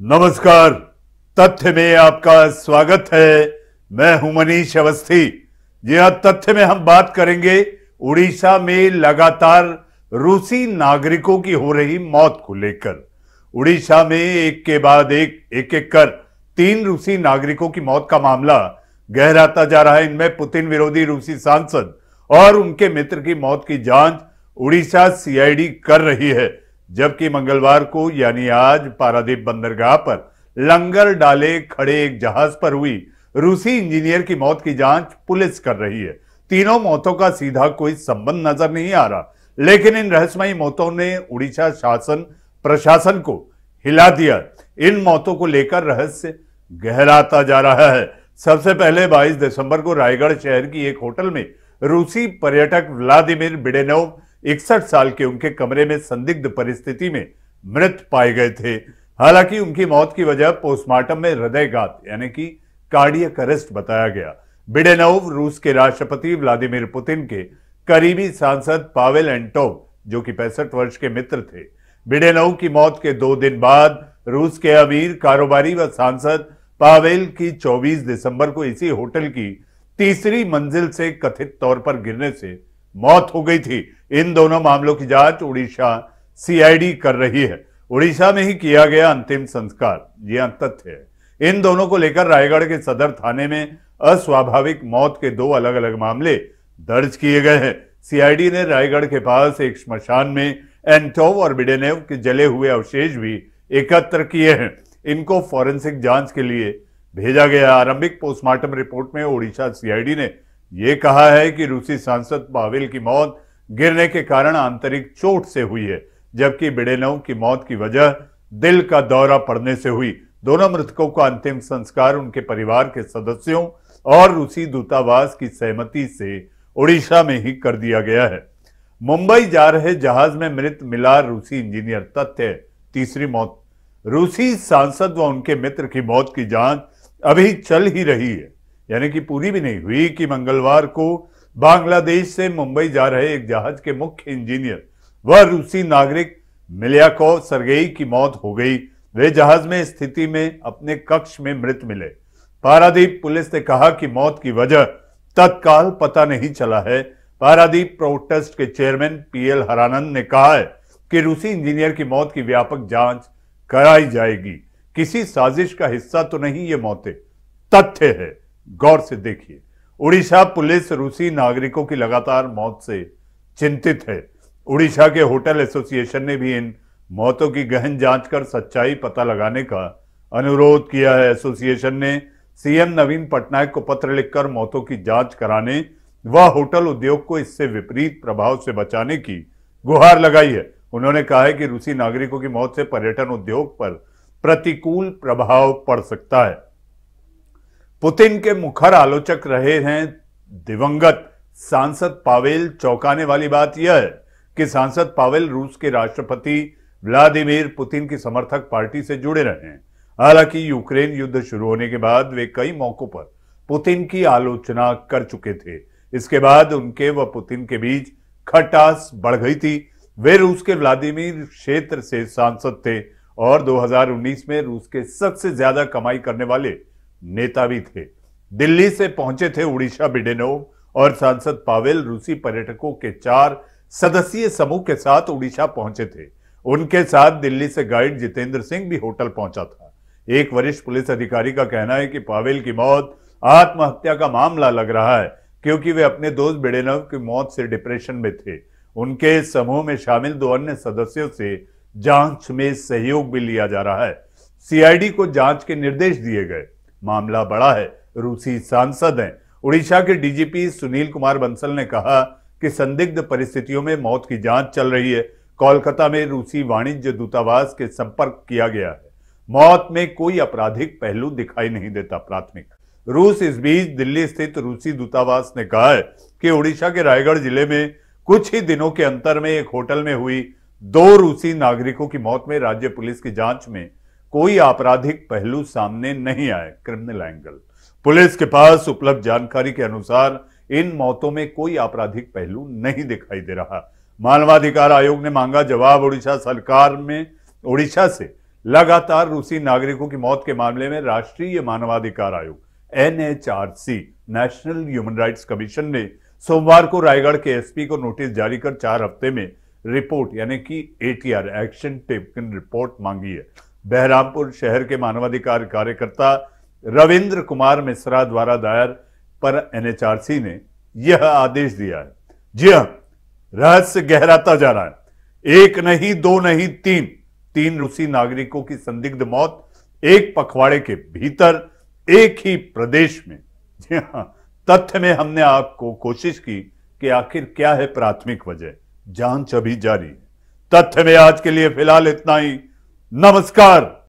नमस्कार। तथ्य में आपका स्वागत है। मैं हूं मनीष अवस्थी। जी हां, तथ्य में हम बात करेंगे उड़ीसा में लगातार रूसी नागरिकों की हो रही मौत को लेकर। उड़ीसा में एक के बाद एक कर 3 रूसी नागरिकों की मौत का मामला गहराता जा रहा है। इनमें पुतिन विरोधी रूसी सांसद और उनके मित्र की मौत की जांच उड़ीसा सीआईडी कर रही है, जबकि मंगलवार को यानी आज पारादीप बंदरगाह पर लंगर डाले खड़े एक जहाज पर हुई रूसी इंजीनियर की मौत की जांच पुलिस कर रही है। तीनों मौतों का सीधा कोई संबंध नजर नहीं आ रहा, लेकिन इन रहस्यमयी मौतों ने उड़ीसा शासन प्रशासन को हिला दिया। इन मौतों को लेकर रहस्य गहराता जा रहा है। सबसे पहले 22 दिसंबर को रायगढ़ शहर की एक होटल में रूसी पर्यटक व्लादिमीर बिडेनोव 61 साल के उनके कमरे में संदिग्ध परिस्थिति में मृत पाए गए थे। हालांकि उनकी मौत की वजह पोस्टमार्टम में हृदयघात यानी कि कार्डियक अरेस्ट बताया गया। बिडेनोव रूस के राष्ट्रपति व्लादिमीर पुतिन के करीबी सांसद पावेल एंटोव, जो कि 65 वर्ष के मित्र थे। बिडेनोव की मौत के 2 दिन बाद रूस के अमीर कारोबारी व सांसद पावेल की 24 दिसंबर को इसी होटल की तीसरी मंजिल से कथित तौर पर गिरने से मौत हो गई थी। इन दोनों मामलों की जांच उड़ीसा सीआईडी कर रही है। उड़ीसा में ही किया गया अंतिम संस्कार, यह तथ्य है। इन दोनों को लेकर रायगढ़ के सदर थाने में अस्वाभाविक मौत के 2 अलग अलग मामले दर्ज किए गए हैं। सीआईडी ने रायगढ़ के पास एक श्मशान में एंटोव और बिडेनेव के जले हुए अवशेष भी एकत्र किए हैं। इनको फॉरेंसिक जांच के लिए भेजा गया। आरंभिक पोस्टमार्टम रिपोर्ट में उड़ीसा सीआईडी ने यह कहा है कि रूसी सांसद पावेल की मौत गिरने के कारण आंतरिक चोट से हुई है, जबकि बिडेनोव की मौत की वजह दिल का दौरा पड़ने से हुई। दोनों मृतकों का अंतिम संस्कार उनके परिवार के सदस्यों और रूसी दूतावास की सहमति से उड़ीसा में ही कर दिया गया है। मुंबई जा रहे जहाज में मृत मिला रूसी इंजीनियर, तथ्य है। तीसरी मौत रूसी सांसद व उनके मित्र की मौत की जांच अभी चल ही रही है, यानी कि पूरी भी नहीं हुई कि मंगलवार को बांग्लादेश से मुंबई जा रहे एक जहाज के मुख्य इंजीनियर व रूसी नागरिक मिल्याकोव सर्गेई की मौत हो गई। वे जहाज में स्थिति में अपने कक्ष में मृत मिले। पारादीप पुलिस ने कहा कि मौत की वजह तत्काल पता नहीं चला है। पारादीप पोर्ट ट्रस्ट के चेयरमैन पीएल हरानंद ने कहा है कि रूसी इंजीनियर की मौत की व्यापक जांच कराई जाएगी। किसी साजिश का हिस्सा तो नहीं ये मौतें, तथ्य है। गौर से देखिए, उड़ीसा पुलिस रूसी नागरिकों की लगातार मौत से चिंतित है। उड़ीसा के होटल एसोसिएशन ने भी इन मौतों की गहन जांच कर सच्चाई पता लगाने का अनुरोध किया है। एसोसिएशन ने सीएम नवीन पटनायक को पत्र लिखकर मौतों की जांच कराने व होटल उद्योग को इससे विपरीत प्रभाव से बचाने की गुहार लगाई है। उन्होंने कहा है कि रूसी नागरिकों की मौत से पर्यटन उद्योग पर प्रतिकूल प्रभाव पड़ सकता है। पुतिन के मुखर आलोचक रहे हैं दिवंगत सांसद पावेल। चौंकाने वाली बात यह है कि सांसद पावेल रूस के राष्ट्रपति व्लादिमीर पुतिन की समर्थक पार्टी से जुड़े रहे हैं। हालांकि यूक्रेन युद्ध शुरू होने के बाद वे कई मौकों पर पुतिन की आलोचना कर चुके थे। इसके बाद उनके व पुतिन के बीच खटास बढ़ गई थी। वे रूस के व्लादिमीर क्षेत्र से सांसद थे और 2019 में रूस के सबसे ज्यादा कमाई करने वाले नेता भी थे। दिल्ली से पहुंचे थे उड़ीसा बिडेनोव और सांसद पावेल रूसी पर्यटकों के 4 सदस्यीय समूह के साथ उड़ीसा पहुंचे थे। उनके साथ दिल्ली से गाइड जितेंद्र सिंह भी होटल पहुंचा था। एक वरिष्ठ पुलिस अधिकारी का कहना है कि पावेल की मौत आत्महत्या का मामला लग रहा है, क्योंकि वे अपने दोस्त बिडेनोव की मौत से डिप्रेशन में थे। उनके समूह में शामिल 2 अन्य सदस्यों से जांच में सहयोग भी लिया जा रहा है। सीआईडी को जांच के निर्देश दिए गए। मामला बड़ा है, रूसी सांसद हैं। उड़ीसा के डीजीपी सुनील कुमार बंसल ने कहा कि संदिग्ध परिस्थितियों में मौत की जांच चल रही है। कोलकाता में रूसी वाणिज्य दूतावास के संपर्क किया गया है। मौत में कोई आपराधिक पहलू दिखाई नहीं देता। प्राथमिक रूस इस बीच दिल्ली स्थित रूसी दूतावास ने कहा है कि उड़ीसा के रायगढ़ जिले में कुछ ही दिनों के अंतर में एक होटल में हुई 2 रूसी नागरिकों की मौत में राज्य पुलिस की जांच में कोई आपराधिक पहलू सामने नहीं आए। क्रिमिनल एंगल पुलिस के पास उपलब्ध जानकारी के अनुसार इन मौतों में कोई आपराधिक पहलू नहीं दिखाई दे रहा। मानवाधिकार आयोग ने मांगा जवाब। उड़ीसा सरकार में उड़ीसा से लगातार रूसी नागरिकों की मौत के मामले में राष्ट्रीय मानवाधिकार आयोग NHRC national human rights commission ने सोमवार को रायगढ़ के एसपी को नोटिस जारी कर 4 हफ्ते में रिपोर्ट यानी कि एटीआर एक्शन टेकन रिपोर्ट मांगी है। बहरामपुर शहर के मानवाधिकार कार्यकर्ता रविंद्र कुमार मिश्रा द्वारा दायर पर एनएचआरसी ने यह आदेश दिया है। जी हां, रहस्य गहराता जा रहा है। एक नहीं, दो नहीं, तीन रूसी नागरिकों की संदिग्ध मौत एक पखवाड़े के भीतर एक ही प्रदेश में। जी हां, तथ्य में हमने आपको कोशिश की कि आखिर क्या है प्राथमिक वजह। जांच अभी जारी है। तथ्य में आज के लिए फिलहाल इतना ही। नमस्कार।